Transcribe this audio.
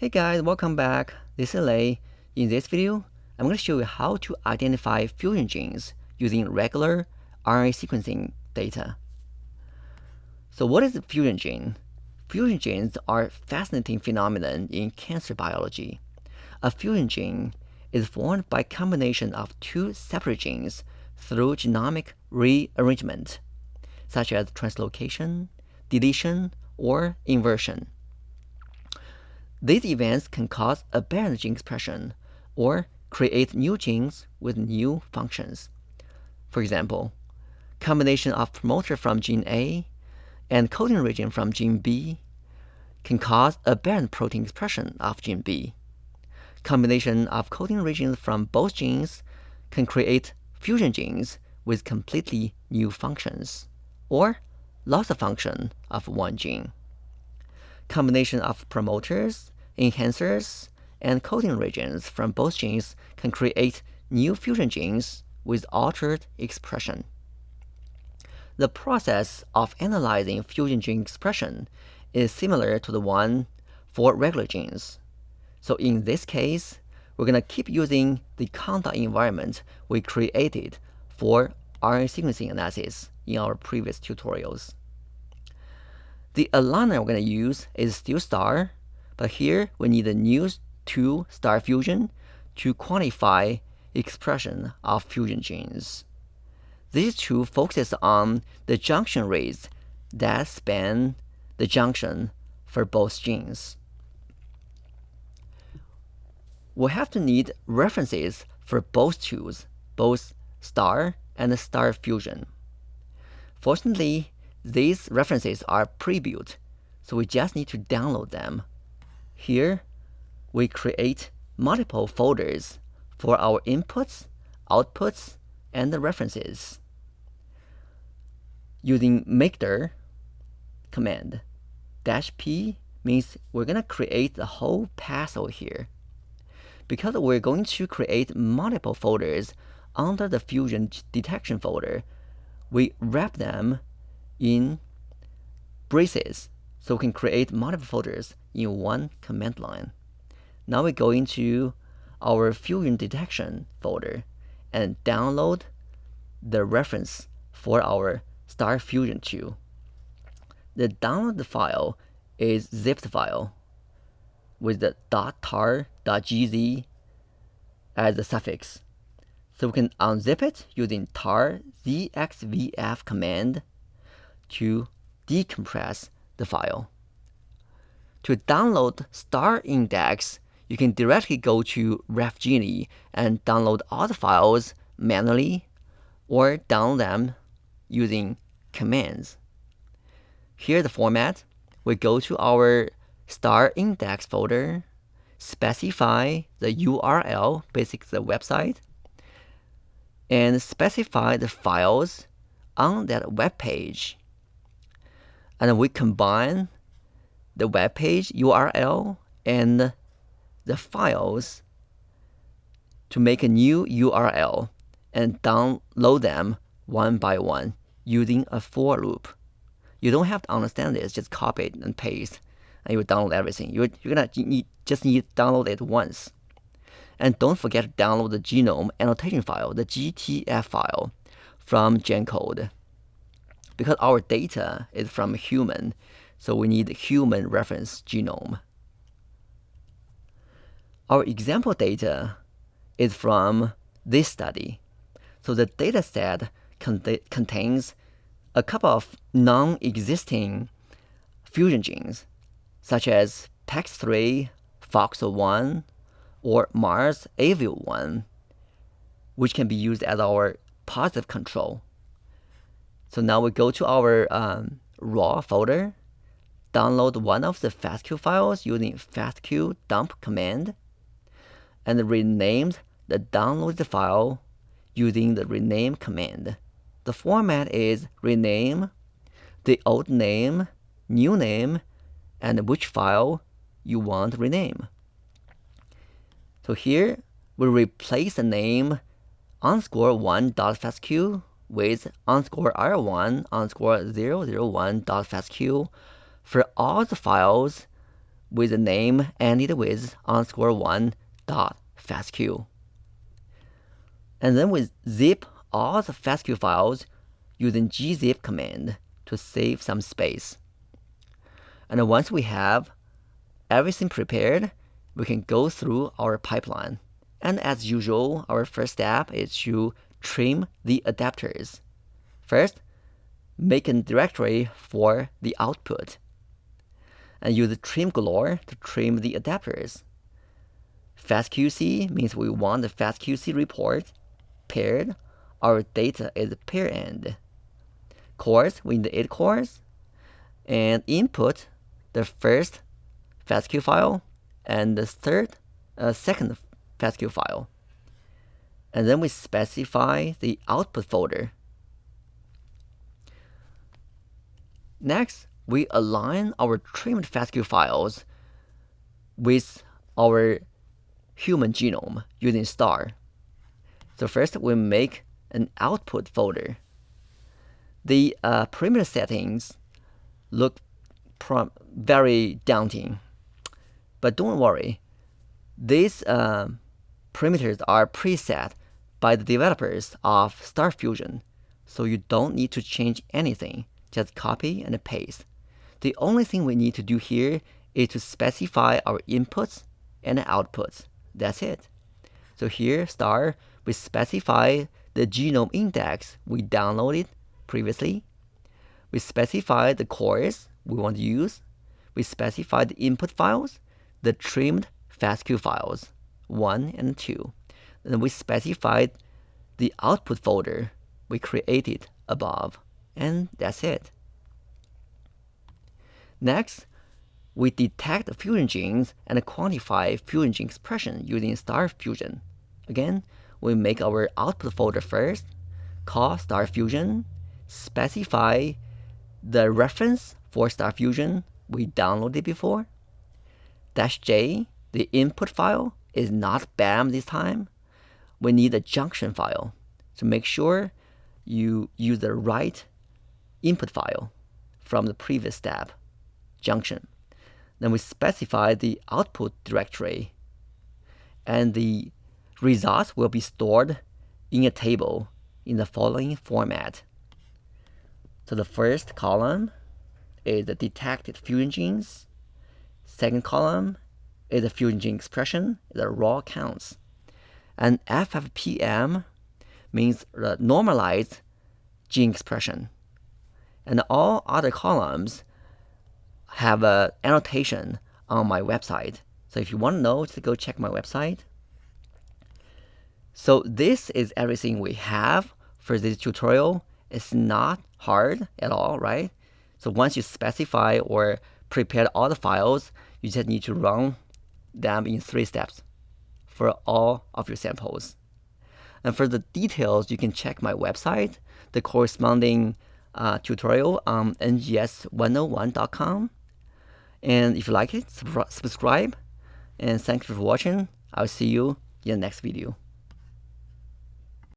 Hey guys, welcome back. This is Lei. In this video, I'm going to show you how to identify fusion genes using regular RNA sequencing data. So what is a fusion gene? Fusion genes are a fascinating phenomenon in cancer biology. A fusion gene is formed by a combination of two separate genes through genomic rearrangement, such as translocation, deletion, or inversion. These events can cause aberrant gene expression or create new genes with new functions. For example, combination of promoter from gene A and coding region from gene B can cause aberrant protein expression of gene B. Combination of coding regions from both genes can create fusion genes with completely new functions, or loss of function of one gene. Combination of promoters, enhancers, and coding regions from both genes can create new fusion genes with altered expression. The process of analyzing fusion gene expression is similar to the one for regular genes. So in this case, we're going to keep using the contact environment we created for RNA sequencing analysis in our previous tutorials. The aligner we're going to use is still STAR, but here we need a new tool, STAR-Fusion, to quantify expression of fusion genes. This tool focuses on the junction rates that span the junction for both genes. We'll have to need references for both tools, both STAR and STAR-Fusion. Fortunately, these references are pre-built, so we just need to download them. Here, we create multiple folders for our inputs, outputs, and the references. Using makedir command, -p means we're going to create the whole path over here. Because we're going to create multiple folders under the fusion detection folder, we wrap them in braces so we can create multiple folders in one command line. Now we go into our fusion detection folder and download the reference for our STAR-Fusion tool. The downloaded file is zipped file with the .tar.gz as the suffix. So we can unzip it using tar zxvf command to decompress the file. To download STAR index, you can directly go to refgenie and download all the files manually or download them using commands. Here the format, we go to our STAR index folder, specify the URL, basically the website, and specify the files on that web page. And we combine the web page URL and the files to make a new URL and download them one by one using a for loop. You don't have to understand this, just copy it and paste, and you will download everything. You're gonna just need to download it once. And don't forget to download the genome annotation file, the GTF file, from GenCode. Because our data is from human, so we need human reference genome. Our example data is from this study. So the dataset contains a couple of non-existing fusion genes, such as PAX3-FOXO1 or Mars-ABL1, which can be used as our positive control. So now we go to our raw folder, download one of the FASTQ files using FASTQ dump command, and rename the downloaded file using the rename command. The format is rename, the old name, new name, and which file you want to rename. So here we replace the name _1.fastq with _r1 _001.fastq for all the files with the name ended with _1.fastq. And then we zip all the fastq files using gzip command to save some space. And once we have everything prepared, we can go through our pipeline. And as usual, our first step is to trim the adapters. First, make a directory for the output, and use trim galore to trim the adapters. FastQC means we want the FastQC report paired. Our data is pair-end. Cores, we need 8 cores, and input the first FastQ file and the second FastQ file. And then we specify the output folder. Next, we align our trimmed FastQ files with our human genome using STAR. So first, we make an output folder. The perimeter settings look very daunting, but don't worry. These parameters are preset by the developers of STAR-Fusion, so you don't need to change anything. Just copy and paste. The only thing we need to do here is to specify our inputs and outputs. That's it. So here, STAR, we specify the genome index we downloaded previously. We specify the cores we want to use. We specify the input files, the trimmed FastQ files, 1 and 2. Then we specified the output folder we created above, and that's it. Next, we detect the fusion genes and quantify fusion gene expression using STAR-Fusion. Again, we make our output folder first, call STAR-Fusion, specify the reference for STAR-Fusion we downloaded before. -J, the input file, is not BAM this time. We need a junction file. So make sure you use the right input file from the previous step, junction. Then we specify the output directory, and the results will be stored in a table in the following format. So the first column is the detected fusion genes. Second column is the fusion gene expression, the raw counts. And FFPM means the normalized gene expression. And all other columns have an annotation on my website. So if you want to know, just go check my website. So this is everything we have for this tutorial. It's not hard at all, right? So once you specify or prepare all the files, you just need to run them in 3 steps for all of your samples. And for the details, you can check my website, the corresponding tutorial on ngs101.com. And if you like it, subscribe. And thank you for watching. I'll see you in the next video.